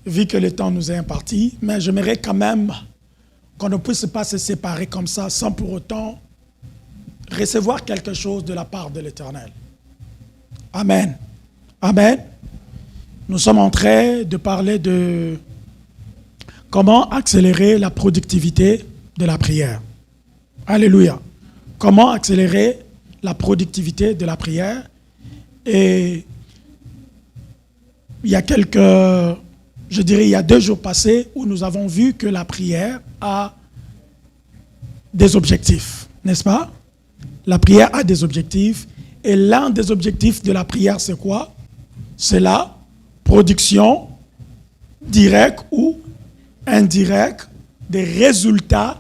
vu que le temps nous est imparti, mais j'aimerais quand même qu'on ne puisse pas se séparer comme ça sans pour autant recevoir quelque chose de la part de l'Éternel. Amen. Amen. Nous sommes en train de parler de comment accélérer la productivité de la prière. Alléluia. Comment accélérer la productivité de la prière. Et il y a il y a 2 jours passés où nous avons vu que la prière a des objectifs, n'est-ce pas? La prière a des objectifs. Et l'un des objectifs de la prière, c'est quoi? C'est la production directe ou indirecte des résultats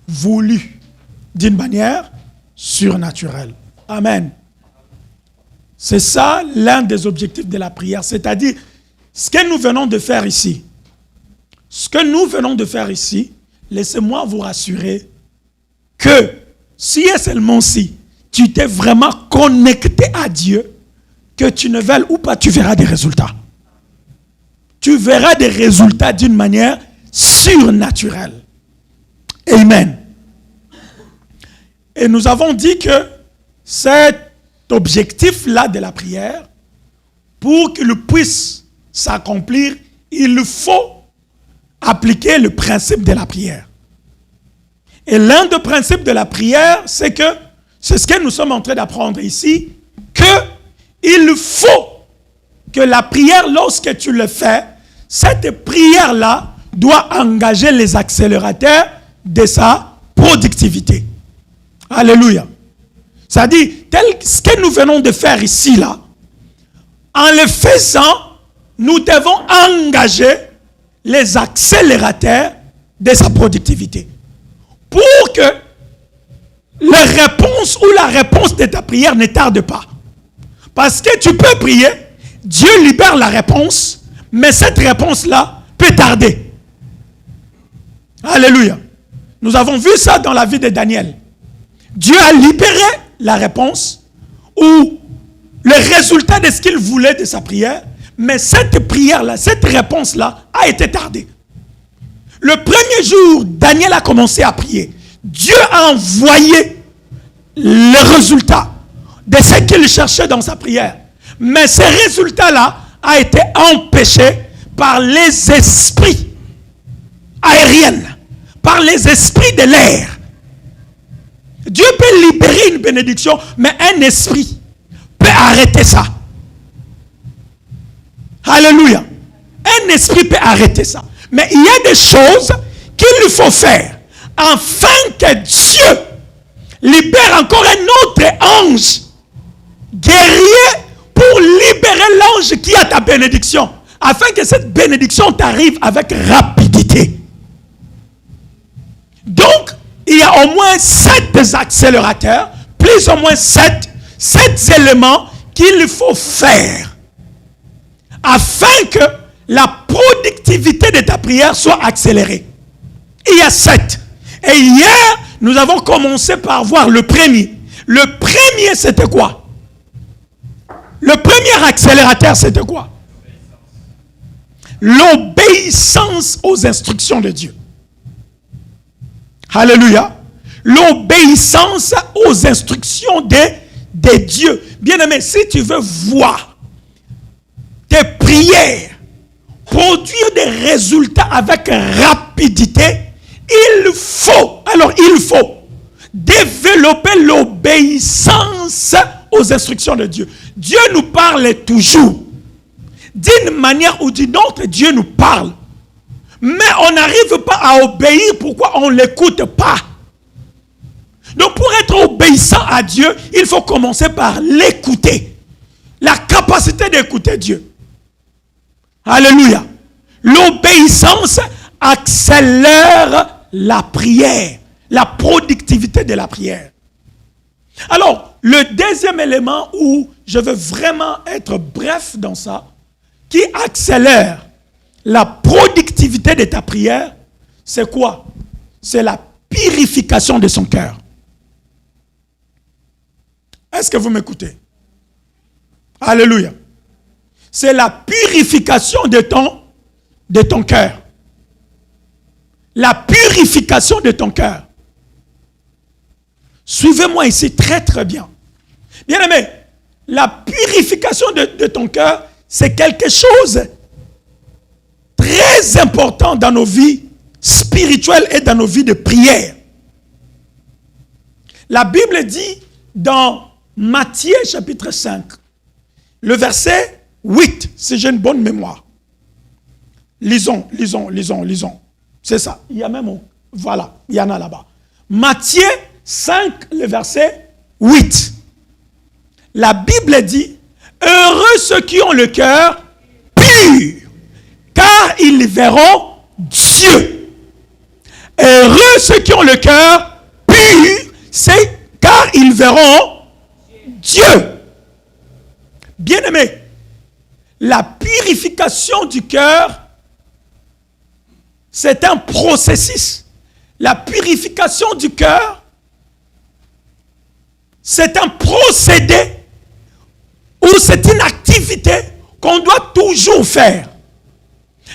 voulus d'une manière surnaturelle. Amen. C'est ça l'un des objectifs de la prière, c'est-à-dire ce que nous venons de faire ici. Ce que nous venons de faire ici, laissez-moi vous rassurer que si et seulement si tu t'es vraiment connecté à Dieu, que tu ne veuilles ou pas, tu verras des résultats. Tu verras des résultats d'une manière surnaturelle. Amen. Et nous avons dit que cet objectif-là de la prière, pour qu'il puisse s'accomplir, il faut appliquer le principe de la prière. Et l'un des principes de la prière, c'est ce que nous sommes en train d'apprendre ici, qu'il faut que la prière, lorsque tu le fais, cette prière-là doit engager les accélérateurs de sa productivité. Alléluia. C'est-à-dire, ce que nous venons de faire ici, là, en le faisant, nous devons engager les accélérateurs de sa productivité. Pour que la réponse ou la réponse de ta prière ne tarde pas. Parce que tu peux prier, Dieu libère la réponse, mais cette réponse-là peut tarder. Alléluia. Nous avons vu ça dans la vie de Daniel. Dieu a libéré la réponse ou le résultat de ce qu'il voulait de sa prière, mais cette prière-là, cette réponse-là a été tardée. Le premier jour, Daniel a commencé à prier. Dieu a envoyé le résultat de ce qu'il cherchait dans sa prière. Mais ce résultat-là a été empêché par les esprits aériens, par les esprits de l'air. Dieu peut libérer une bénédiction, mais un esprit peut arrêter ça. Alléluia. Un esprit peut arrêter ça. Mais il y a des choses qu'il faut faire afin que Dieu libère encore un autre ange guerrier pour libérer l'ange qui a ta bénédiction, afin que cette bénédiction t'arrive avec rapidité. Donc, il y a au moins 7 accélérateurs, plus ou moins 7 éléments qu'il faut faire afin que la productivité de ta prière soit accélérée. Il y a 7. Et hier, nous avons commencé par voir le premier. Le premier, c'était quoi? Le premier accélérateur, c'était quoi? L'obéissance aux instructions de Dieu. Alléluia. L'obéissance aux instructions de Dieu. Bien-aimé, si tu veux voir tes prières produire des résultats avec rapidité, il faut développer l'obéissance aux instructions de Dieu. Dieu nous parle toujours. D'une manière ou d'une autre, Dieu nous parle. Mais on n'arrive pas à obéir. Pourquoi on ne l'écoute pas? Donc pour être obéissant à Dieu, il faut commencer par l'écouter. La capacité d'écouter Dieu. Alléluia. L'obéissance accélère la prière, la productivité de la prière. Alors, le deuxième élément où je veux vraiment être bref dans ça, qui accélère la productivité de ta prière, c'est quoi? C'est la purification de son cœur. Est-ce que vous m'écoutez? Alléluia. C'est la purification de ton de ton cœur. La purification de ton cœur. Suivez-moi ici très très bien. Bien-aimé, la purification de ton cœur, c'est quelque chose très important dans nos vies spirituelles et dans nos vies de prière. La Bible dit dans Matthieu chapitre 5, le verset 8, si j'ai une bonne mémoire. Lisons. C'est ça. Il y a même, voilà, il y en a là-bas. Matthieu 5, le verset 8. La Bible dit, heureux ceux qui ont le cœur pur, car ils verront Dieu. Heureux ceux qui ont le cœur pur, c'est car ils verront Dieu. Bien-aimé, la purification du cœur, c'est un processus. La purification du cœur, c'est un procédé ou c'est une activité qu'on doit toujours faire.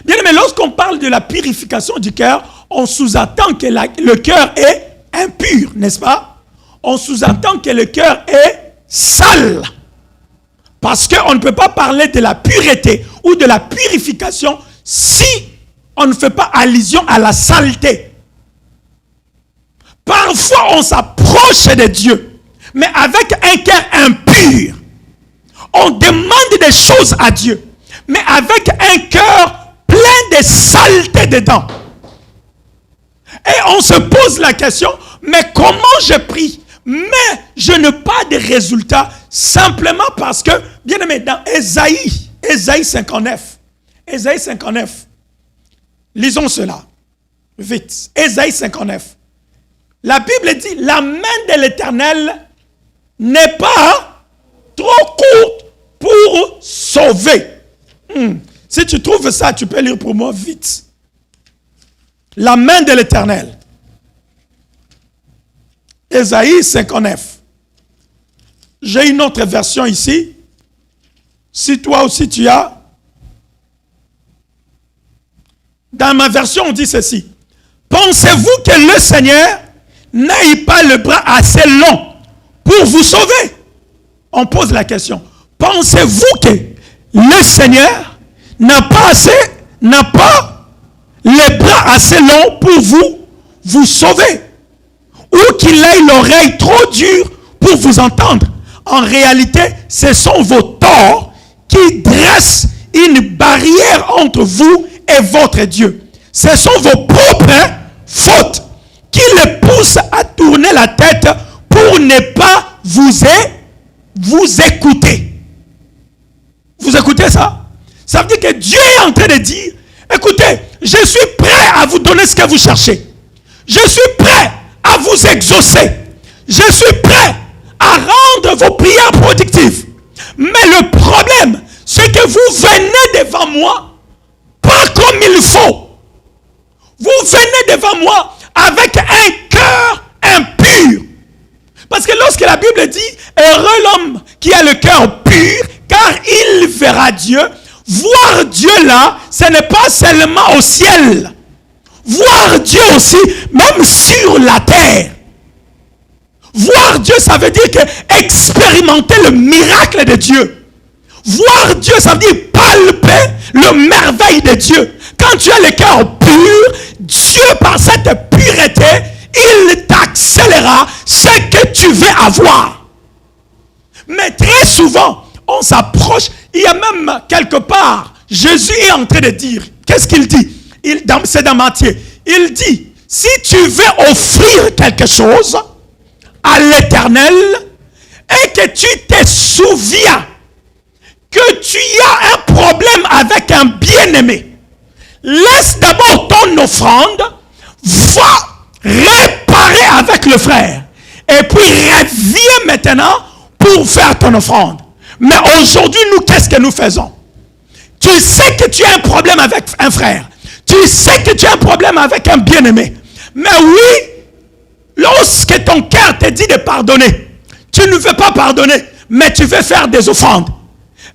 Bien aimé, lorsqu'on parle de la purification du cœur, on sous-entend que le cœur est impur, n'est-ce pas? On sous-entend que le cœur est sale. Parce qu'on ne peut pas parler de la pureté ou de la purification si on ne fait pas allusion à la saleté. Parfois, on s'approche de Dieu, mais avec un cœur impur. On demande des choses à Dieu, mais avec un cœur plein de saleté dedans. Et on se pose la question, mais comment je prie, mais je n'ai pas de résultats, simplement parce que, bien aimé, dans Ésaïe 59, lisons cela, vite, Ésaïe 59. La Bible dit, la main de l'Éternel n'est pas trop courte pour sauver. Si tu trouves ça, tu peux lire pour moi vite. La main de l'Éternel. Ésaïe 59. J'ai une autre version ici. Si toi aussi tu as. Dans ma version, on dit ceci. Pensez-vous que le Seigneur n'ait pas le bras assez long pour vous sauver? On pose la question. Pensez-vous que le Seigneur n'a pas les bras assez longs pour vous sauver? Ou qu'il ait l'oreille trop dure pour vous entendre? En réalité, ce sont vos torts qui dressent une barrière entre vous et votre Dieu. Ce sont vos propres fautes qui le poussent à tourner la tête pour ne pas vous écouter. Vous écoutez ça? Ça veut dire que Dieu est en train de dire, écoutez, je suis prêt à vous donner ce que vous cherchez. Je suis prêt à vous exaucer. Je suis prêt à rendre vos prières productives. Mais le problème, c'est que vous venez devant moi pas comme il faut. Vous venez devant moi avec un cœur impur. Parce que lorsque la Bible dit, heureux l'homme qui a le cœur pur, car il verra Dieu. Voir Dieu là, ce n'est pas seulement au ciel. Voir Dieu aussi, même sur la terre. Voir Dieu, ça veut dire que expérimenter le miracle de Dieu. Voir Dieu, ça veut dire palper le merveille de Dieu. Quand tu as le cœur pur, Dieu, par cette pureté, il t'accélérera ce que tu veux avoir. Mais très souvent, on s'approche, il y a même quelque part, Jésus est en train de dire, qu'est-ce qu'il dit? C'est dans Matthieu. Il dit, si tu veux offrir quelque chose à l'Éternel et que tu te souviens que tu as un problème avec un bien-aimé, laisse d'abord ton offrande, va réparer avec le frère et puis reviens maintenant pour faire ton offrande. Mais aujourd'hui, nous, qu'est-ce que nous faisons? Tu sais que tu as un problème avec un frère. Tu sais que tu as un problème avec un bien-aimé. Mais oui, lorsque ton cœur te dit de pardonner, tu ne veux pas pardonner, mais tu veux faire des offrandes.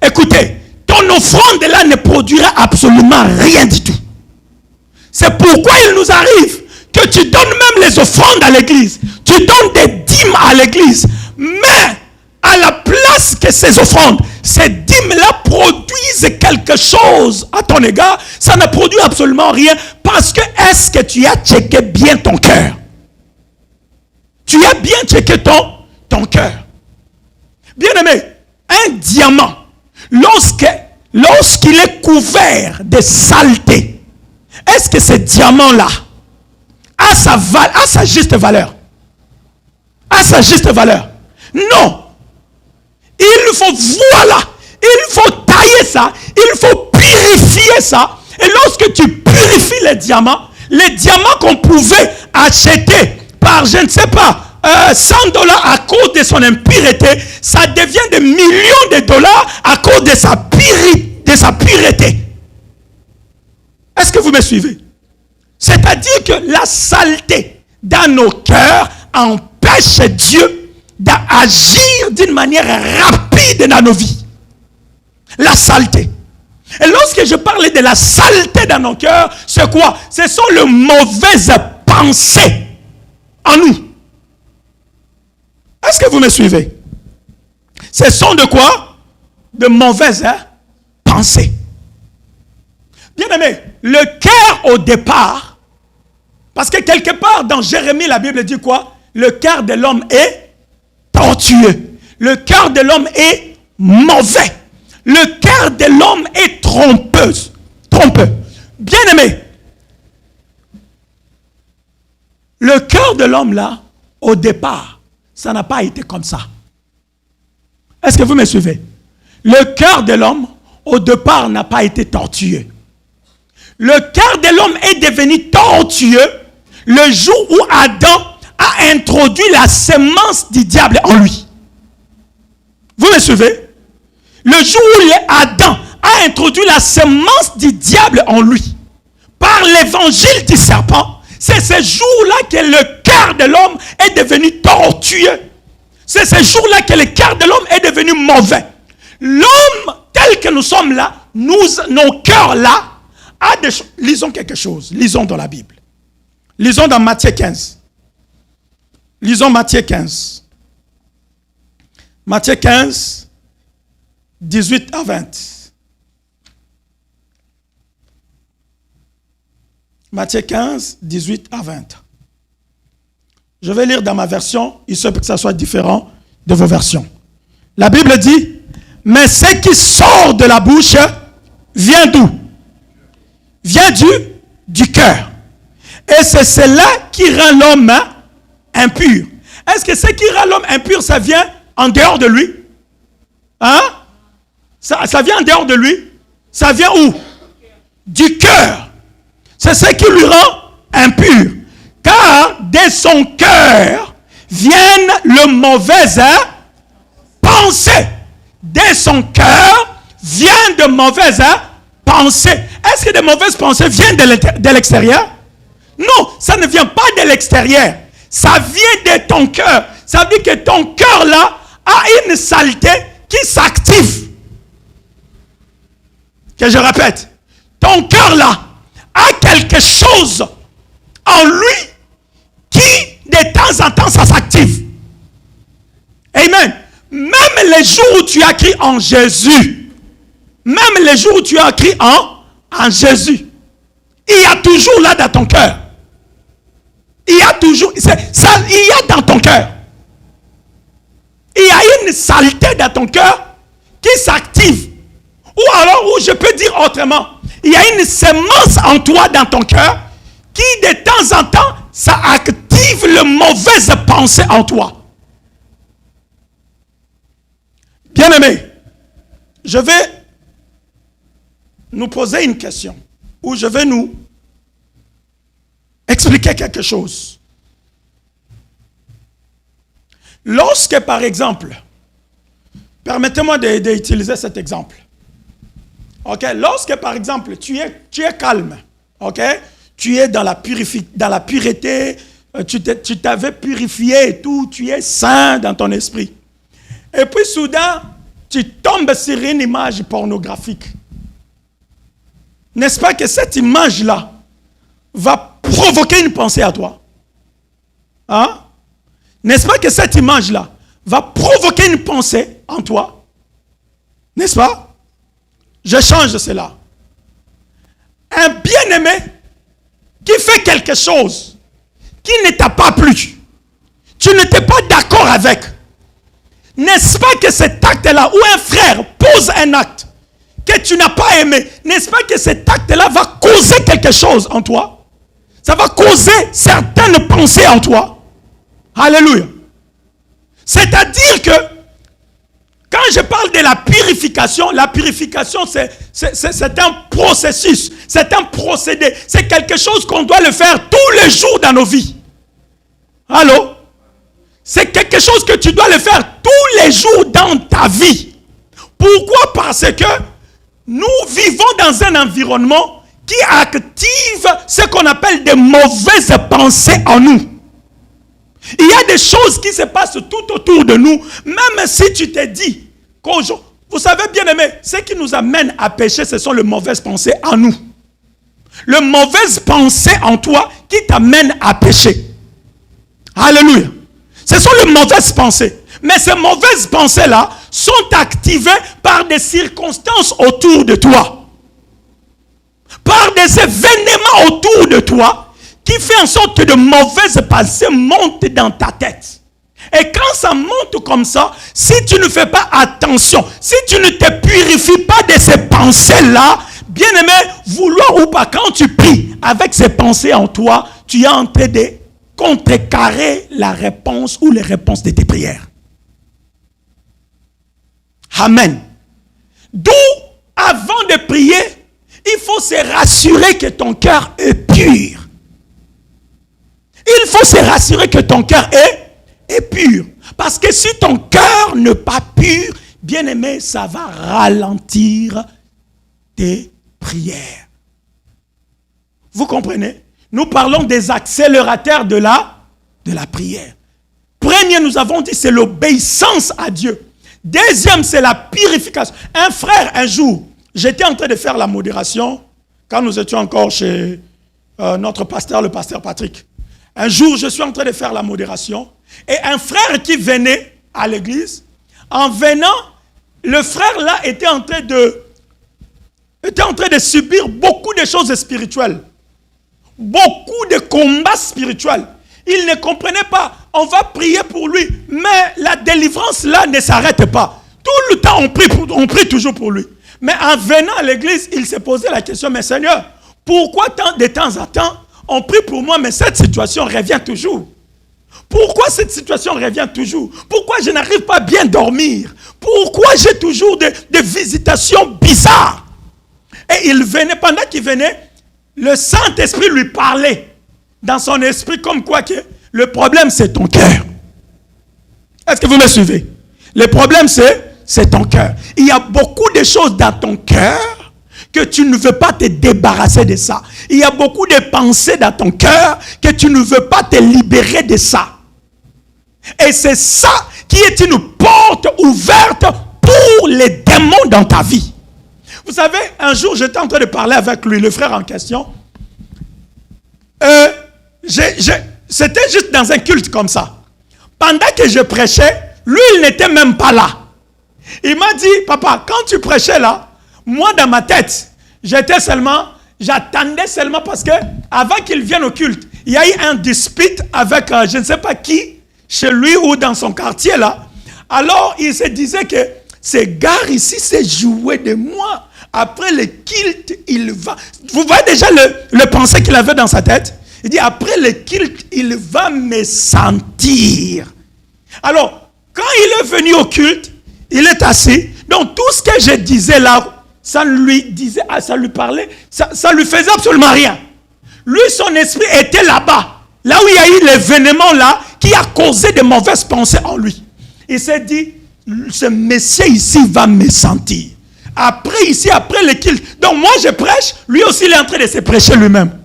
Écoutez, ton offrande là ne produira absolument rien du tout. pourquoi il nous arrive que tu donnes même les offrandes à l'église, tu donnes des dîmes à l'église, mais à la place que ces offrandes, ces dîmes-là produisent quelque chose à ton égard, ça ne produit absolument rien, parce que est-ce que tu as checké bien ton cœur? Tu as bien checké ton cœur. Bien aimé, un diamant, lorsqu'il est couvert de saleté, est-ce que ce diamant-là a sa juste valeur? A sa juste valeur? Non. Il faut tailler ça, il faut purifier ça. Et lorsque tu purifies les diamants qu'on pouvait acheter par, je ne sais pas, $100 à cause de son impureté, ça devient des millions de dollars à cause de sa pureté. Est-ce que vous me suivez? C'est-à-dire que la saleté dans nos cœurs empêche Dieu d'agir d'une manière rapide dans nos vies. La saleté. Et lorsque je parlais de la saleté dans nos cœurs, c'est quoi? Ce sont les mauvaises pensées en nous. Est-ce que vous me suivez? Ce sont de quoi? De mauvaises pensées. Bien aimé, le cœur au départ, parce que quelque part dans Jérémie, la Bible dit quoi? Le cœur de l'homme est tortueux. Le cœur de l'homme est mauvais. Le cœur de l'homme est trompeux. Bien aimé, le cœur de l'homme là, au départ, ça n'a pas été comme ça. Est-ce que vous me suivez? Le cœur de l'homme, au départ, n'a pas été tortueux. Le cœur de l'homme est devenu tortueux le jour où Adam a introduit la semence du diable en lui. Vous me suivez? Le jour où Adam a introduit la semence du diable en lui, par l'évangile du serpent, c'est ce jour-là que le cœur de l'homme est devenu tortueux. C'est ce jour-là que le cœur de l'homme est devenu mauvais. L'homme tel que nous sommes là, nos cœurs là, a des choses. Lisons quelque chose. Lisons dans la Bible. Lisons dans Matthieu 15. Lisons Matthieu 15. Matthieu 15, 18 à 20. Matthieu 15, 18 à 20. Je vais lire dans ma version, il se peut que ça soit différent de vos versions. La Bible dit, mais ce qui sort de la bouche vient d'où? Vient du cœur. Et c'est cela qui rend l'homme impur. Est-ce que ce qui rend l'homme impur, ça vient en dehors de lui? Hein? Ça vient en dehors de lui? Ça vient où? Du cœur. C'est ce qui lui rend impur. Car de son cœur viennent les mauvaises pensées. De son cœur viennent de mauvaises pensées. Est-ce que de mauvaises pensées viennent de l'extérieur? Non, ça ne vient pas de l'extérieur. Ça vient de ton cœur. Ça veut dire que ton cœur là a une saleté qui s'active. Que je répète. Ton cœur là a quelque chose en lui qui de temps en temps ça s'active. Amen. Même les jours où tu as crié en Jésus, même les jours où tu as crié en Jésus, il y a toujours là dans ton cœur. Il y a toujours, il y a dans ton cœur. Il y a une saleté dans ton cœur qui s'active. Ou alors, ou je peux dire autrement, il y a une semence en toi dans ton cœur qui de temps en temps, ça active les mauvaises pensées en toi. Bien-aimé, je vais nous poser une question, ou je vais nous expliquer quelque chose. Lorsque, par exemple, permettez-moi d'utiliser cet exemple. Ok, lorsque, par exemple, tu es calme, ok, tu es dans la pureté, tu t'avais purifié et tout, tu es sain dans ton esprit. Et puis soudain, tu tombes sur une image pornographique. N'est-ce pas que cette image-là va provoquer une pensée à toi. Hein? N'est-ce pas que cette image-là va provoquer une pensée en toi? N'est-ce pas? Je change cela. Un bien-aimé qui fait quelque chose qui ne t'a pas plu, tu n'étais pas d'accord avec, n'est-ce pas que cet acte-là, ou un frère pose un acte que tu n'as pas aimé, n'est-ce pas que cet acte-là va causer quelque chose en toi? Ça va causer certaines pensées en toi. Alléluia. C'est-à-dire que quand je parle de la purification c'est un processus, c'est un procédé, c'est quelque chose qu'on doit le faire tous les jours dans nos vies. Allô? C'est quelque chose que tu dois le faire tous les jours dans ta vie. Pourquoi? Parce que nous vivons dans un environnement qui active ce qu'on appelle des mauvaises pensées en nous. Il y a des choses qui se passent tout autour de nous, même si tu te dis qu'aujourd'hui, vous savez bien aimé, ce qui nous amène à pécher, ce sont les mauvaises pensées en nous. Les mauvaises pensées en toi qui t'amènent à pécher. Alléluia. Ce sont les mauvaises pensées. Mais ces mauvaises pensées-là sont activées par des circonstances autour de toi. Par des événements autour de toi qui fait en sorte que de mauvaises pensées montent dans ta tête. Et quand ça monte comme ça, si tu ne fais pas attention, si tu ne te purifies pas de ces pensées-là, bien aimé, vouloir ou pas, quand tu pries avec ces pensées en toi, tu es en train de contrecarrer la réponse ou les réponses de tes prières. Amen. D'où, avant de prier, il faut se rassurer que ton cœur est pur. Il faut se rassurer que ton cœur est pur. Parce que si ton cœur n'est pas pur, bien aimé, ça va ralentir tes prières. Vous comprenez? Nous parlons des accélérateurs de la prière. Premier, nous avons dit, c'est l'obéissance à Dieu. Deuxième, c'est la purification. Un frère, un jour, j'étais en train de faire la modération quand nous étions encore chez notre pasteur, le pasteur Patrick. Un jour, je suis en train de faire la modération et un frère qui venait à l'église, en venant, le frère là était en train de subir beaucoup de choses spirituelles, beaucoup de combats spirituels. Il ne comprenait pas. On va prier pour lui, mais la délivrance là ne s'arrête pas. Tout le temps, on prie toujours pour lui. Mais en venant à l'église, il s'est posé la question, mais Seigneur, pourquoi de temps en temps, on prie pour moi, mais cette situation revient toujours? Pourquoi cette situation revient toujours? Pourquoi je n'arrive pas à bien dormir? Pourquoi j'ai toujours des visitations bizarres? Et il venait, pendant qu'il venait, le Saint-Esprit lui parlait dans son esprit comme quoi que le problème c'est ton cœur. Est-ce que vous me suivez? Le problème c'est ton cœur. Il y a beaucoup de choses dans ton cœur que tu ne veux pas te débarrasser de ça. Il y a beaucoup de pensées dans ton cœur que tu ne veux pas te libérer de ça. Et c'est ça qui est une porte ouverte pour les démons dans ta vie. Vous savez, un jour, j'étais en train de parler avec lui, le frère en question. C'était juste dans un culte comme ça. Pendant que je prêchais, lui, il n'était même pas là. Il m'a dit, papa, quand tu prêchais là, moi, dans ma tête, j'attendais seulement parce que avant qu'il vienne au culte, il y a eu un dispute avec je ne sais pas qui, chez lui ou dans son quartier là. Alors, il se disait que ces gars ici s'est joué de moi. Après le culte, il va... Vous voyez déjà le pensée qu'il avait dans sa tête? Il dit, après le culte, il va me sentir. Alors, quand il est venu au culte, il est assis. Donc, tout ce que je disais là, ça lui parlait, ça lui faisait absolument rien. Lui, son esprit était là-bas. Là où il y a eu l'événement là, qui a causé de mauvaises pensées en lui. Il s'est dit, ce monsieur ici va me sentir. Après le culte. Donc moi je prêche, lui aussi il est en train de se prêcher lui-même.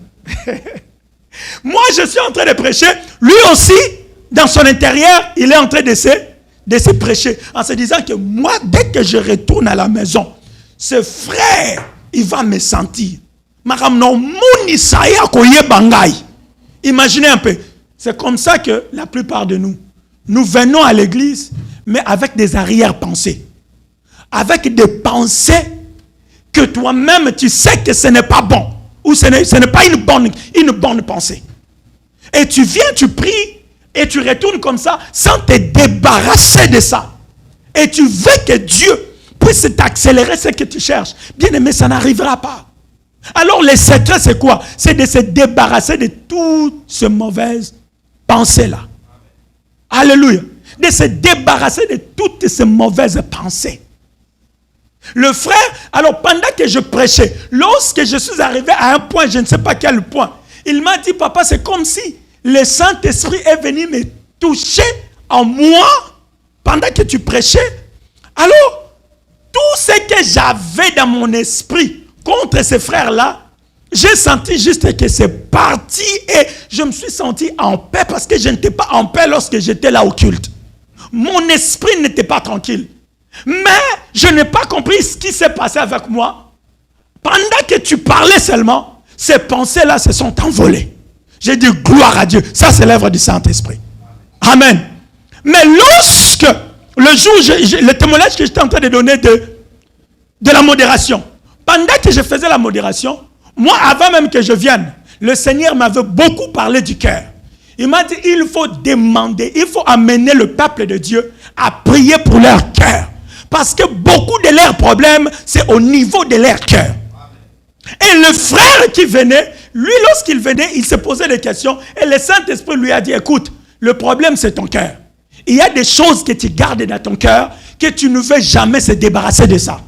Moi je suis en train de prêcher, lui aussi, dans son intérieur, il est en train de se prêcher. En se disant que moi, dès que je retourne à la maison, ce frère, il va me sentir. Imaginez un peu. C'est comme ça que la plupart de nous venons à l'église, mais avec des arrière-pensées. Avec des pensées que toi-même, tu sais que ce n'est pas bon. Ou ce n'est pas une bonne pensée. Et tu viens, tu pries, et tu retournes comme ça, sans te débarrasser de ça. Et tu veux que Dieu puisse t'accélérer ce que tu cherches. Bien aimé, ça n'arrivera pas. Alors le secret, c'est quoi? C'est de se débarrasser de toutes ces mauvaises pensées-là. Alléluia. De se débarrasser de toutes ces mauvaises pensées. Le frère, alors pendant que je prêchais, lorsque je suis arrivé à un point, je ne sais pas quel point, il m'a dit, papa, c'est comme si le Saint-Esprit est venu me toucher en moi pendant que tu prêchais. Alors, tout ce que j'avais dans mon esprit contre ces frères-là, j'ai senti juste que c'est parti et je me suis senti en paix parce que je n'étais pas en paix lorsque j'étais là au culte. Mon esprit n'était pas tranquille. Mais je n'ai pas compris ce qui s'est passé avec moi. Pendant que tu parlais seulement, ces pensées-là se sont envolées. J'ai dit gloire à Dieu. Ça, c'est l'œuvre du Saint-Esprit. Amen. Mais lorsque, le jour, le témoignage que j'étais en train de donner de la modération, pendant que je faisais la modération, moi, avant même que je vienne, le Seigneur m'avait beaucoup parlé du cœur. Il m'a dit, il faut demander, il faut amener le peuple de Dieu à prier pour leur cœur. Parce que beaucoup de leurs problèmes, c'est au niveau de leur cœur. Et le frère qui venait, lui, lorsqu'il venait, il se posait des questions. Et le Saint-Esprit lui a dit, écoute, le problème, c'est ton cœur. Il y a des choses que tu gardes dans ton cœur, que tu ne veux jamais se débarrasser de ça.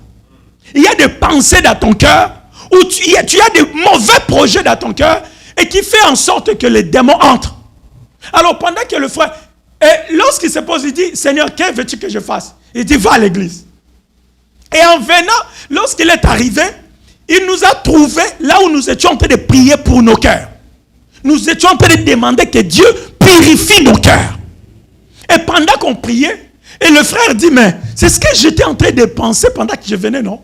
Il y a des pensées dans ton cœur, où tu as des mauvais projets dans ton cœur, et qui fait en sorte que les démons entrent. Alors, pendant que le frère, et lorsqu'il se pose, il dit, Seigneur, que veux-tu que je fasse? Il dit, va à l'église. Et en venant, lorsqu'il est arrivé, il nous a trouvés là où nous étions en train de prier pour nos cœurs. Nous étions en train de demander que Dieu purifie nos cœurs. Et pendant qu'on priait, et le frère dit, mais c'est ce que j'étais en train de penser pendant que je venais, non?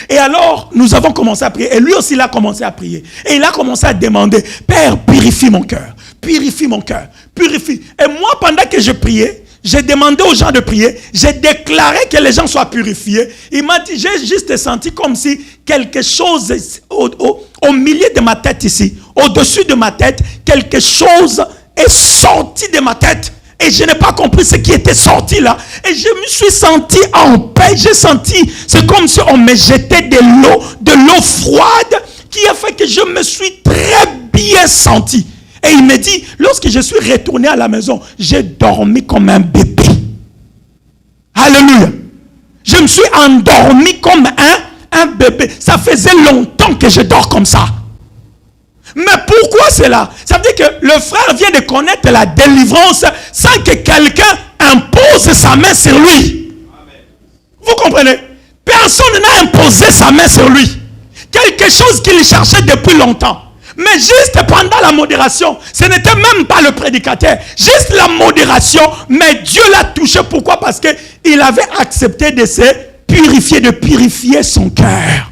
Et alors, nous avons commencé à prier. Et lui aussi, il a commencé à prier. Et il a commencé à demander, Père, purifie mon cœur. Purifie mon cœur. Purifie. Et moi, pendant que je priais, j'ai demandé aux gens de prier. J'ai déclaré que les gens soient purifiés. Il m'a dit, j'ai juste senti comme si quelque chose au milieu de ma tête ici, au-dessus de ma tête, quelque chose est sorti de ma tête. Et je n'ai pas compris ce qui était sorti là. Et je me suis senti en paix. J'ai senti, c'est comme si on me jetait de l'eau froide qui a fait que je me suis très bien senti. Et il me dit, lorsque je suis retourné à la maison, j'ai dormi comme un bébé. Alléluia. Je me suis endormi comme un bébé. Ça faisait longtemps que je dors comme ça. Mais pourquoi cela? Ça veut dire que le frère vient de connaître la délivrance sans que quelqu'un impose sa main sur lui. Amen. Vous comprenez? Personne n'a imposé sa main sur lui. Quelque chose qu'il cherchait depuis longtemps. Mais juste pendant la modération, ce n'était même pas le prédicateur. Juste la modération, mais Dieu l'a touché. Pourquoi? Parce qu'il avait accepté de se purifier, de purifier son cœur.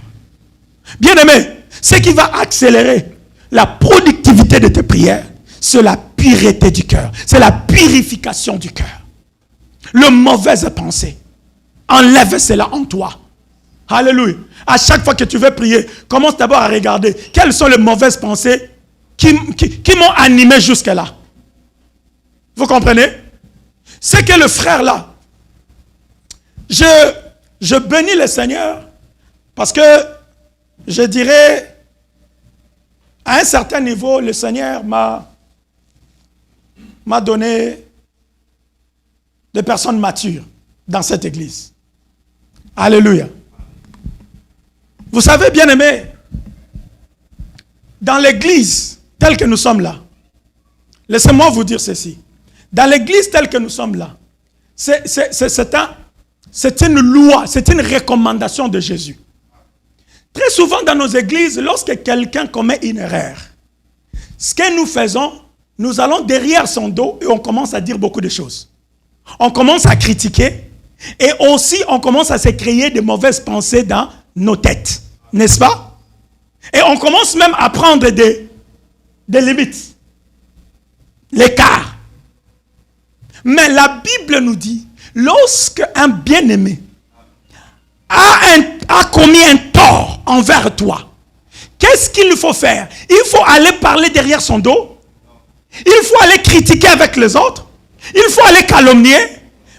Bien aimé, ce qui va accélérer la productivité de tes prières, c'est la pureté du cœur. C'est la purification du cœur. Le mauvaises pensée, enlève cela en toi. Alléluia. À chaque fois que tu veux prier, commence d'abord à regarder quelles sont les mauvaises pensées qui m'ont animé jusque-là. Vous comprenez? C'est que le frère là, je bénis le Seigneur parce que je dirais, à un certain niveau, le Seigneur m'a donné des personnes matures dans cette église. Alléluia. Vous savez, bien aimé, dans l'église telle que nous sommes là, laissez-moi vous dire ceci. Dans l'église telle que nous sommes là, c'est une loi, c'est une recommandation de Jésus. Très souvent dans nos églises, lorsque quelqu'un commet une erreur, ce que nous faisons, nous allons derrière son dos et on commence à dire beaucoup de choses. On commence à critiquer et aussi on commence à se créer de mauvaises pensées dans nos têtes. N'est-ce pas? Et on commence même à prendre des limites. L'écart. Mais la Bible nous dit, lorsque un bien-aimé a commis un tort envers toi, qu'est-ce qu'il faut faire? Il faut aller parler derrière son dos. Il faut aller critiquer avec les autres. Il faut aller calomnier.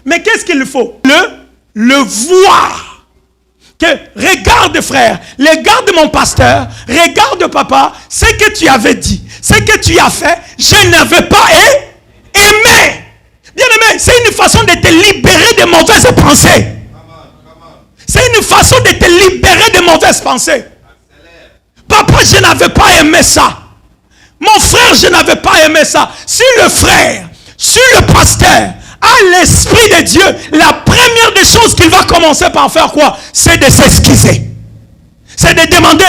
Mais qu'est-ce qu'il faut? Le voir. Que regarde frère, regarde mon pasteur, regarde papa, ce que tu avais dit, ce que tu as fait, je n'avais pas aimé. Bien aimé, c'est une façon de te libérer de mauvaises pensées. C'est une façon de te libérer de mauvaises pensées. Papa, je n'avais pas aimé ça. Mon frère, je n'avais pas aimé ça. Si le frère, si le pasteur a l'Esprit de Dieu, la première des choses qu'il va commencer par faire quoi? C'est de s'excuser. C'est de demander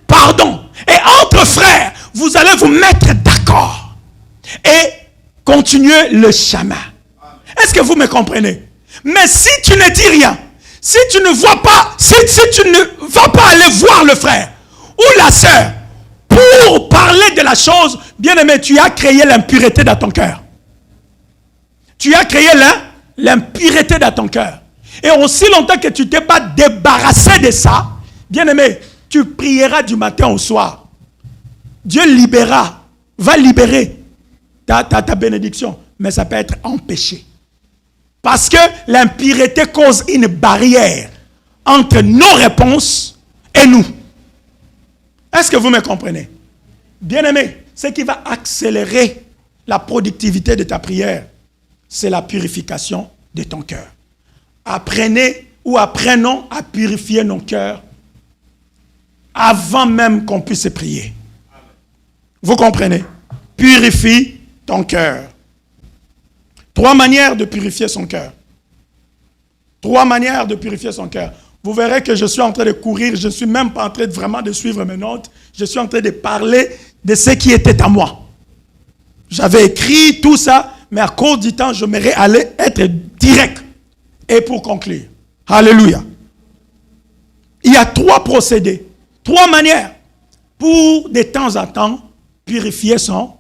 pardon. Et entre frères, vous allez vous mettre d'accord. Et continuer le chemin. Est-ce que vous me comprenez? Mais si tu ne dis rien, si tu ne vois pas, si tu ne vas pas aller voir le frère ou la sœur pour parler de la chose, bien aimé, tu as créé l'impureté dans ton cœur. Tu as créé l'impureté dans ton cœur. Et aussi longtemps que tu ne t'es pas débarrassé de ça, bien aimé, tu prieras du matin au soir. Dieu va libérer ta bénédiction. Mais ça peut être empêché. Parce que l'impureté cause une barrière entre nos réponses et nous. Est-ce que vous me comprenez? Bien-aimé, ce qui va accélérer la productivité de ta prière, c'est la purification de ton cœur. Apprenons à purifier nos cœurs avant même qu'on puisse prier. Vous comprenez? Purifie ton cœur. 3 manières de purifier son cœur. 3 manières de purifier son cœur. Vous verrez que je suis en train de courir, je ne suis même pas en train de suivre mes notes. Je suis en train de parler de ce qui était à moi. J'avais écrit tout ça, mais à cause du temps, j'aimerais aller être direct. Et pour conclure, alléluia. Il y a 3 procédés, 3 manières pour de temps en temps purifier son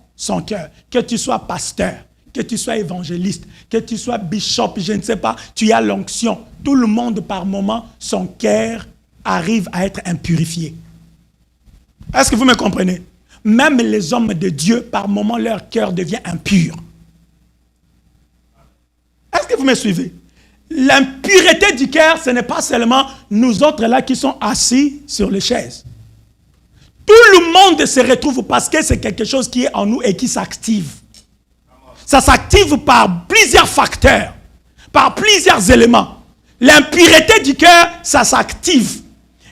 cœur. Que tu sois pasteur, que tu sois évangéliste, que tu sois bishop, je ne sais pas, tu as l'onction. Tout le monde, par moment, son cœur arrive à être impurifié. Est-ce que vous me comprenez? Même les hommes de Dieu, par moment, leur cœur devient impur. Est-ce que vous me suivez? L'impureté du cœur, ce n'est pas seulement nous autres là qui sommes assis sur les chaises. Tout le monde se retrouve parce que c'est quelque chose qui est en nous et qui s'active. Ça s'active par plusieurs facteurs, par plusieurs éléments. L'impureté du cœur, ça s'active.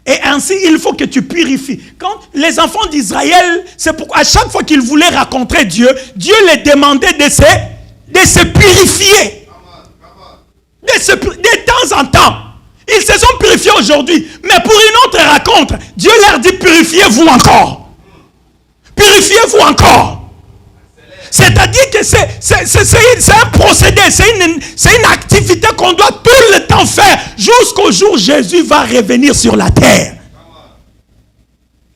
Et ainsi, il faut que tu purifies. Quand les enfants d'Israël, c'est pourquoi à chaque fois qu'ils voulaient rencontrer Dieu, Dieu les demandait de se purifier. De temps en temps. Ils se sont purifiés aujourd'hui. Mais pour une autre rencontre, Dieu leur dit, purifiez-vous encore. Purifiez-vous encore. C'est-à-dire que c'est un procédé, c'est une activité qu'on doit tout le temps faire jusqu'au jour où Jésus va revenir sur la terre.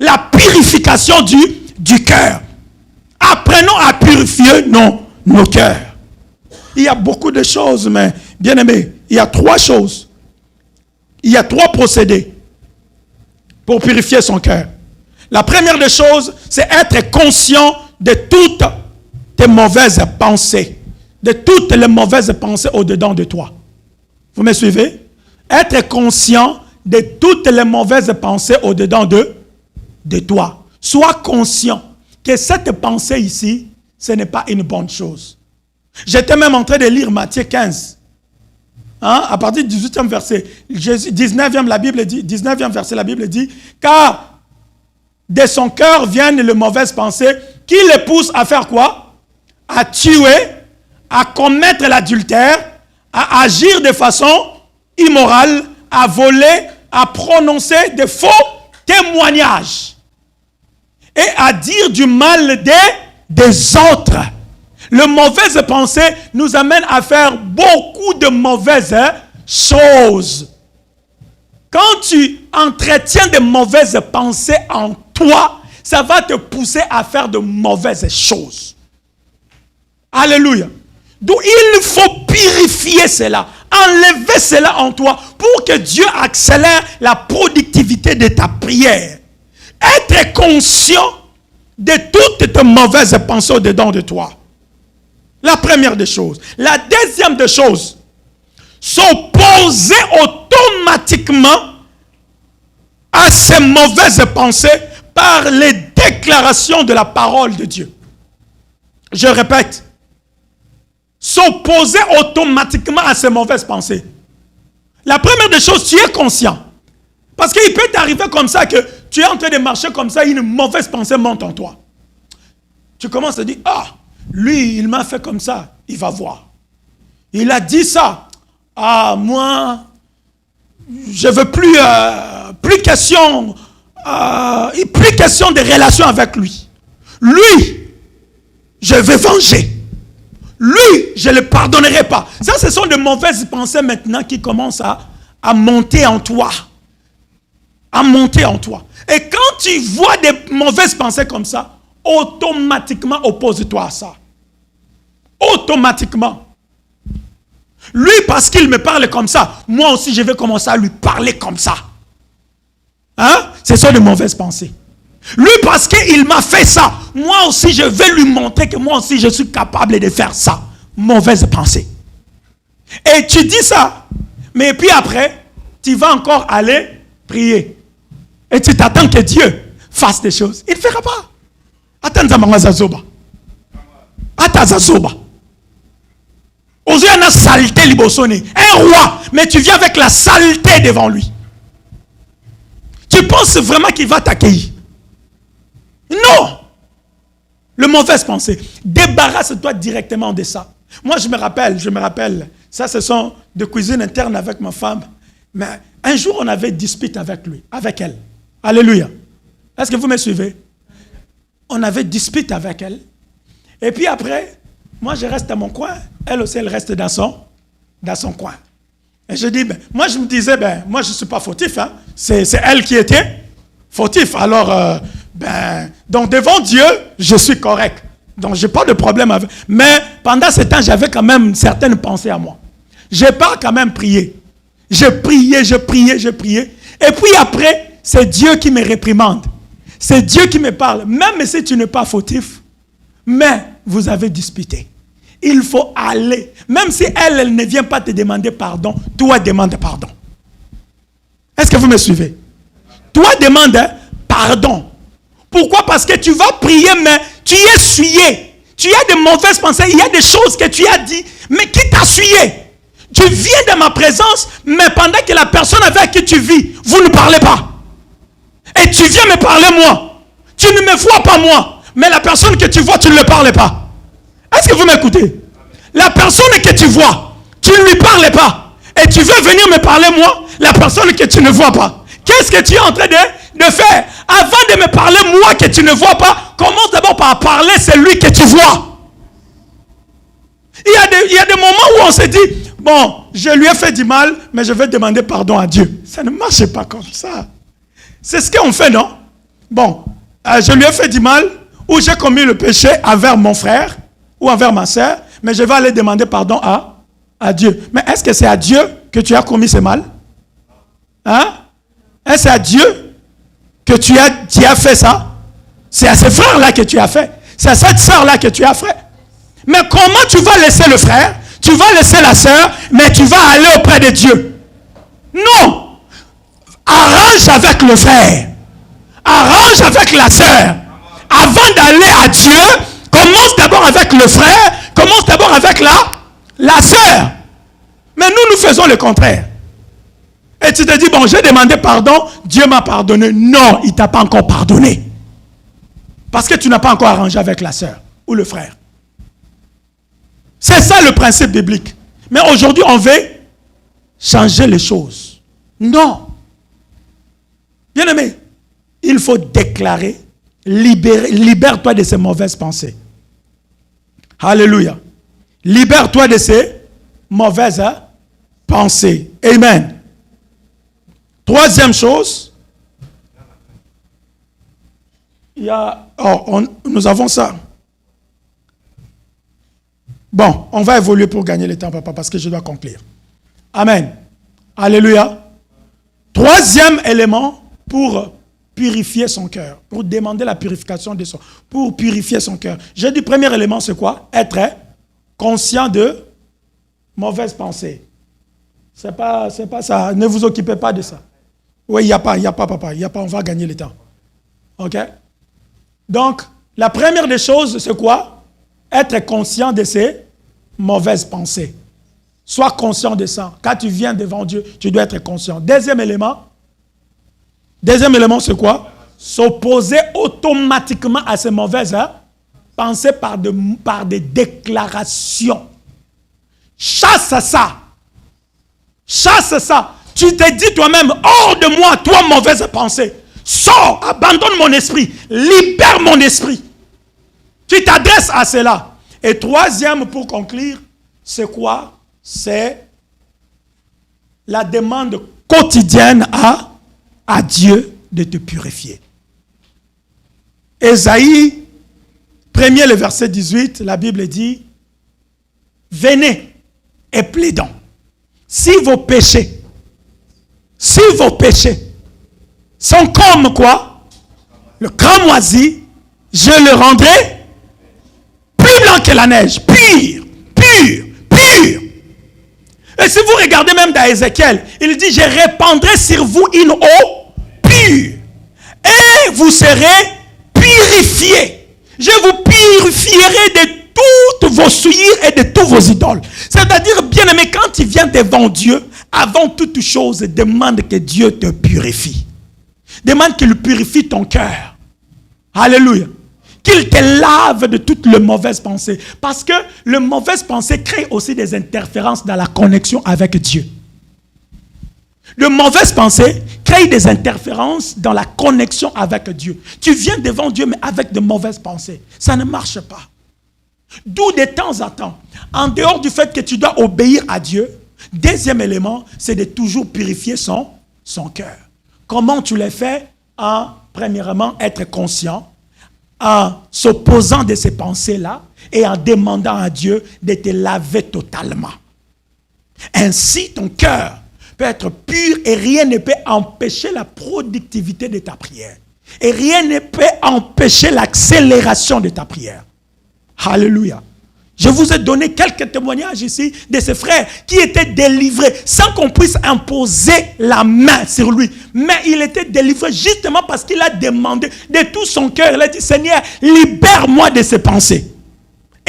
La purification du cœur. Apprenons à purifier nos cœurs. Il y a beaucoup de choses, mais bien aimé, il y a 3 choses. Il y a 3 procédés pour purifier son cœur. La première des choses, c'est être conscient de toutes tes mauvaises pensées, de toutes les mauvaises pensées au-dedans de toi. Vous me suivez? Être conscient de toutes les mauvaises pensées au-dedans de toi. Sois conscient que cette pensée ici, ce n'est pas une bonne chose. J'étais même en train de lire Matthieu 15. À partir du 18e verset, 19e verset, la Bible dit, car de son cœur viennent les mauvaises pensées qui les poussent à faire quoi? À tuer, à commettre l'adultère, à agir de façon immorale, à voler, à prononcer de faux témoignages et à dire du mal des autres. Les mauvaises pensées nous amènent à faire beaucoup de mauvaises choses. Quand tu entretiens de mauvaises pensées en toi, ça va te pousser à faire de mauvaises choses. Alléluia. Donc il faut purifier cela, enlever cela en toi pour que Dieu accélère la productivité de ta prière. Être conscient de toutes tes mauvaises pensées au-dedans de toi. La première des choses. La deuxième des choses, s'opposer automatiquement à ces mauvaises pensées par les déclarations de la parole de Dieu. Je répète, s'opposer automatiquement à ces mauvaises pensées. La première des choses, tu es conscient. Parce qu'il peut t'arriver comme ça que tu es en train de marcher comme ça, une mauvaise pensée monte en toi. Tu commences à dire, ah, lui, il m'a fait comme ça, il va voir. Il a dit ça. Ah, moi, je veux plus question de relation avec lui. Lui, je vais venger. Lui, je ne le pardonnerai pas. Ça, ce sont de mauvaises pensées maintenant qui commencent à monter en toi. À monter en toi. Et quand tu vois des mauvaises pensées comme ça, automatiquement oppose-toi à ça. Automatiquement. Lui, parce qu'il me parle comme ça, moi aussi je vais commencer à lui parler comme ça. Hein? Ce sont de mauvaises pensées. Lui, parce qu'il m'a fait ça, moi aussi je vais lui montrer que moi aussi je suis capable de faire ça. Mauvaise pensée. Et tu dis ça, mais puis après, tu vas encore aller prier. Et tu t'attends que Dieu fasse des choses. Il ne fera pas. Attends, Zamangazazoba. Attends, Zazoba. Aujourd'hui, on a saleté libosone. Un roi, mais tu viens avec la saleté devant lui. Tu penses vraiment qu'il va t'accueillir? Non. Le mauvaise pensée. Débarrasse-toi directement de ça. Moi, je me rappelle. Ça, ce sont des cuisines internes avec ma femme. Mais un jour, on avait dispute avec elle. Alléluia. Est-ce que vous me suivez? On avait dispute avec elle. Et puis après, moi, je reste dans mon coin. Elle aussi, elle reste dans son coin. Et je dis, moi, je me disais, moi, je ne suis pas fautif. Hein. C'est elle qui était fautif. Alors, donc devant Dieu, je suis correct. Donc, je n'ai pas de problème avec. Mais pendant ce temps, j'avais quand même certaines pensées à moi. Je n'ai pas quand même prié. Je priais. Et puis après, c'est Dieu qui me réprimande. C'est Dieu qui me parle. Même si tu n'es pas fautif, mais vous avez disputé. Il faut aller. Même si elle ne vient pas te demander pardon, toi demande pardon. Est-ce que vous me suivez? Toi demande pardon. Pourquoi? Parce que tu vas prier, mais tu es souillé. Tu as de mauvaises pensées. Il y a des choses que tu as dit, mais qui t'a souillé? Tu viens de ma présence, mais pendant que la personne avec qui tu vis, vous ne parlez pas. Et tu viens me parler moi. Tu ne me vois pas moi. Mais la personne que tu vois, tu ne le parles pas. Est-ce que vous m'écoutez? La personne que tu vois, tu ne lui parles pas. Et tu veux venir me parler moi, la personne que tu ne vois pas. Qu'est-ce que tu es en train de faire? Avant de me parler moi que tu ne vois pas, commence d'abord par parler celui que tu vois. Il y a des moments où on se dit, bon, je lui ai fait du mal, mais je vais demander pardon à Dieu. Ça ne marche pas comme ça. C'est ce qu'on fait, non? Bon, je lui ai fait du mal, ou j'ai commis le péché envers mon frère, ou envers ma soeur, mais je vais aller demander pardon à Dieu. Mais est-ce que c'est à Dieu que tu as commis ce mal? Hein? Est-ce que c'est à Dieu que tu as fait ça? C'est à ce frère-là que tu as fait. C'est à cette soeur-là que tu as fait. Mais comment tu vas laisser le frère? Tu vas laisser la soeur, mais tu vas aller auprès de Dieu. Non! Arrange avec le frère. Arrange avec la soeur. Avant d'aller à Dieu, commence d'abord avec le frère, commence d'abord avec la soeur. Mais nous faisons le contraire. Et tu te dis, bon, j'ai demandé pardon, Dieu m'a pardonné. Non, il ne t'a pas encore pardonné. Parce que tu n'as pas encore arrangé avec la soeur ou le frère. C'est ça le principe biblique. Mais aujourd'hui, on veut changer les choses. Non. Bien-aimé, il faut déclarer, libère-toi de ces mauvaises pensées. Alléluia. Libère-toi de ces mauvaises pensées. Amen. Troisième chose, Nous avons ça. Bon, on va évoluer pour gagner le temps, papa, parce que je dois conclure. Amen. Alléluia. Troisième élément pour purifier son cœur, pour demander la purification de son, pour purifier son cœur. J'ai dit, premier élément, c'est quoi? Être conscient de mauvaises pensées. C'est pas ça. Ne vous occupez pas de ça. Oui, il n'y a pas, papa. Il n'y a pas, on va gagner le temps. OK? Donc, la première des choses, c'est quoi? Être conscient de ses mauvaises pensées. Sois conscient de ça. Quand tu viens devant Dieu, tu dois être conscient. Deuxième élément, c'est quoi? S'opposer automatiquement à ces mauvaises pensées par des déclarations. Chasse ça. Chasse ça. Tu te dis toi-même, hors de moi, toi, mauvaise pensée. Sors, abandonne mon esprit, libère mon esprit. Tu t'adresses à cela. Et troisième, pour conclure, c'est quoi? C'est la demande quotidienne à Dieu de te purifier. Ésaïe, 1er, le verset 18, la Bible dit, venez et plaidons. Si vos péchés sont comme quoi? Le cramoisi, je le rendrai plus blanc que la neige, pur. Et si vous regardez même dans Ézéchiel, il dit, je répandrai sur vous une eau pure et vous serez purifiés. Je vous purifierai de toutes vos souillures et de tous vos idoles. C'est-à-dire, bien-aimé, quand tu viens devant Dieu, avant toute chose, demande que Dieu te purifie. Demande qu'il purifie ton cœur. Alléluia. Qu'il te lave de toutes les mauvaises pensées. Parce que les mauvaises pensées créent aussi des interférences dans la connexion avec Dieu. Les mauvaises pensées créent des interférences dans la connexion avec Dieu. Tu viens devant Dieu, mais avec de mauvaises pensées. Ça ne marche pas. D'où de temps en temps, en dehors du fait que tu dois obéir à Dieu, deuxième élément, c'est de toujours purifier son cœur. Comment tu le fais? Premièrement, être conscient, en s'opposant de ces pensées-là et en demandant à Dieu de te laver totalement. Ainsi, ton cœur peut être pur et rien ne peut empêcher la productivité de ta prière. Et rien ne peut empêcher l'accélération de ta prière. Alléluia. Je vous ai donné quelques témoignages ici de ces frères qui étaient délivrés sans qu'on puisse imposer la main sur lui. Mais il était délivré justement parce qu'il a demandé de tout son cœur. Il a dit, Seigneur, libère-moi de ces pensées.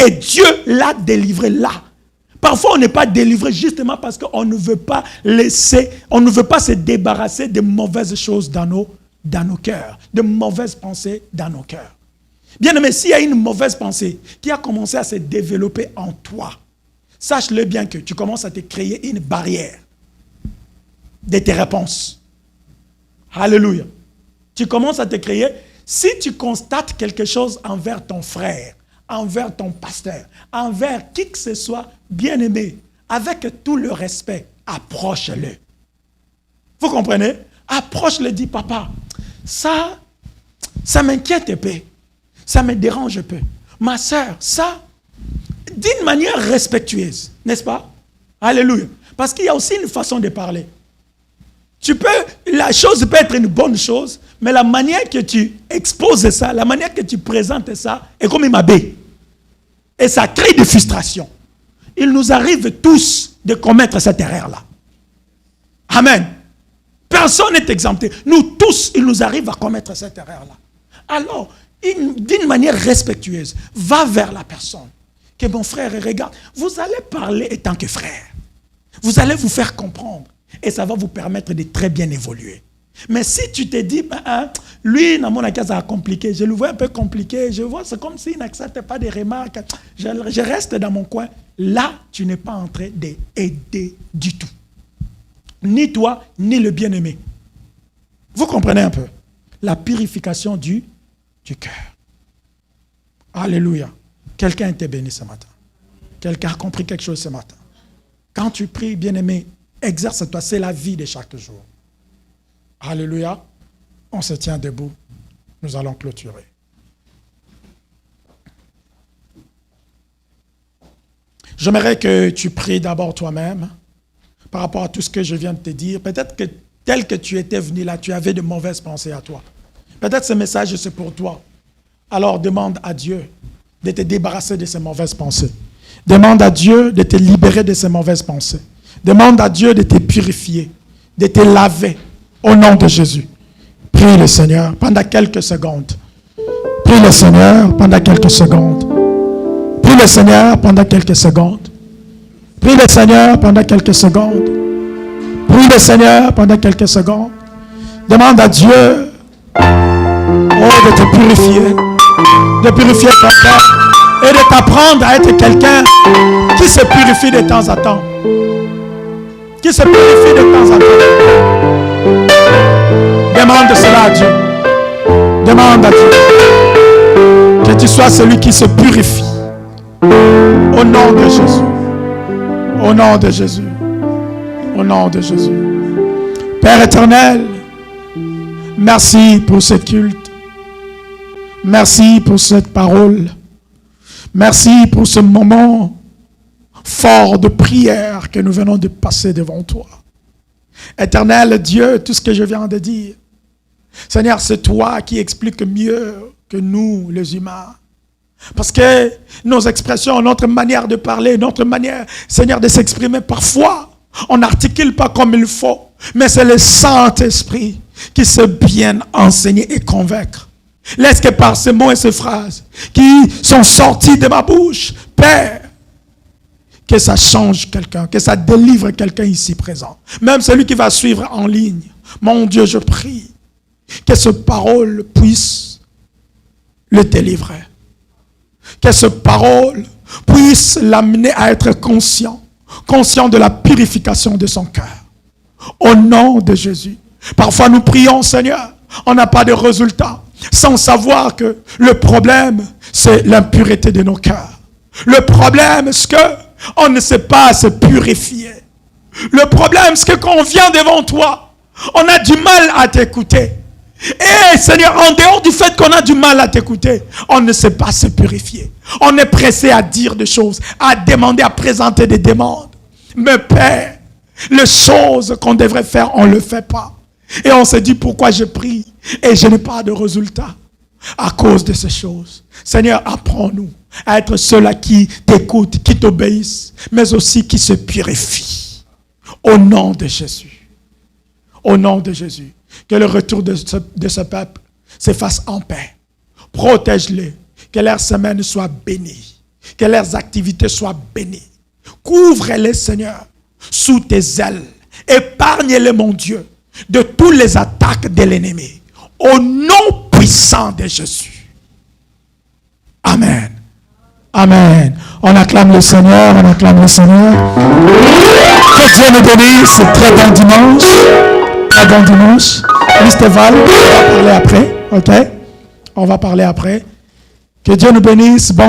Et Dieu l'a délivré là. Parfois, on n'est pas délivré justement parce qu'on ne veut pas on ne veut pas se débarrasser de mauvaises choses dans nos cœurs, de mauvaises pensées dans nos cœurs. Bien aimé, s'il y a une mauvaise pensée qui a commencé à se développer en toi, sache-le bien que tu commences à te créer une barrière de tes réponses. Alléluia. Tu commences à te créer, si tu constates quelque chose envers ton frère, envers ton pasteur, envers qui que ce soit, bien aimé, avec tout le respect, approche-le. Vous comprenez? Approche-le, dis, papa, ça m'inquiète un peu. Ça me dérange un peu. Ma soeur, ça, d'une manière respectueuse, n'est-ce pas? Alléluia. Parce qu'il y a aussi une façon de parler. La chose peut être une bonne chose, mais la manière que tu exposes ça, la manière que tu présentes ça, est comme une abeille. Et ça crée des frustrations. Il nous arrive tous de commettre cette erreur-là. Amen. Personne n'est exempté. Nous tous, il nous arrive à commettre cette erreur-là. Alors, d'une manière respectueuse, va vers la personne. Que mon frère, regarde, vous allez parler en tant que frère. Vous allez vous faire comprendre. Et ça va vous permettre de très bien évoluer. Mais si tu te dis, lui, dans mon cas, ça a compliqué, je le vois un peu compliqué, je vois, c'est comme s'il n'accepte pas des remarques, je reste dans mon coin. Là, tu n'es pas en train d'aider du tout. Ni toi, ni le bien-aimé. Vous comprenez un peu? La purification du cœur. Alléluia. Quelqu'un a été béni ce matin. Quelqu'un a compris quelque chose ce matin. Quand tu pries, bien-aimé, exerce-toi. C'est la vie de chaque jour. Alléluia. On se tient debout. Nous allons clôturer. J'aimerais que tu pries d'abord toi-même par rapport à tout ce que je viens de te dire. Peut-être que tel que tu étais venu là, tu avais de mauvaises pensées à toi. Peut-être ce message, c'est pour toi. Alors demande à Dieu de te débarrasser de ces mauvaises pensées. Demande à Dieu de te libérer de ces mauvaises pensées. Demande à Dieu de te purifier, de te laver au nom de Jésus. Prie le Seigneur pendant quelques secondes. Prie le Seigneur pendant quelques secondes. Prie le Seigneur pendant quelques secondes. Prie le Seigneur pendant quelques secondes. Prie le Seigneur pendant quelques secondes. Demande à Dieu de te purifier, de purifier ton cœur et de t'apprendre à être quelqu'un qui se purifie de temps en temps. Qui se purifie de temps en temps. Demande cela à Dieu. Demande à Dieu que tu sois celui qui se purifie. Au nom de Jésus. Au nom de Jésus. Au nom de Jésus. Père éternel, merci pour ce culte. Merci pour cette parole. Merci pour ce moment fort de prière que nous venons de passer devant toi. Éternel Dieu, tout ce que je viens de dire, Seigneur, c'est toi qui expliques mieux que nous, les humains. Parce que nos expressions, notre manière de parler, notre manière, Seigneur, de s'exprimer, parfois, on n'articule pas comme il faut. Mais c'est le Saint-Esprit qui sait bien enseigner et convaincre. Laisse que par ces mots et ces phrases qui sont sortis de ma bouche, Père, que ça change quelqu'un, que ça délivre quelqu'un ici présent. Même celui qui va suivre en ligne. Mon Dieu, je prie que cette parole puisse le délivrer. Que cette parole puisse l'amener à être conscient de la purification de son cœur. Au nom de Jésus. Parfois nous prions, Seigneur, on n'a pas de résultat, sans savoir que le problème, c'est l'impureté de nos cœurs. Le problème, c'est qu'on ne sait pas se purifier. Le problème, c'est que quand on vient devant toi, on a du mal à t'écouter. Et Seigneur, en dehors du fait qu'on a du mal à t'écouter, on ne sait pas se purifier. On est pressé à dire des choses, à demander, à présenter des demandes. Mais Père, les choses qu'on devrait faire, on ne le fait pas. Et on se dit pourquoi je prie et je n'ai pas de résultat à cause de ces choses. Seigneur, apprends-nous à être ceux-là qui t'écoutent, qui t'obéissent, mais aussi qui se purifient. Au nom de Jésus. Au nom de Jésus. Que le retour de ce peuple se fasse en paix. Protège-les. Que leur semaine soit bénie. Que leurs activités soient bénies. Couvre-les, Seigneur, sous tes ailes. Épargne-les, mon Dieu, de toutes les attaques de l'ennemi. Au nom puissant de Jésus. Amen. Amen. On acclame le Seigneur, on acclame le Seigneur. Que Dieu nous bénisse. Très bon dimanche. Très bon dimanche. Mr. Val, on va parler après. OK? On va parler après. Que Dieu nous bénisse. Bon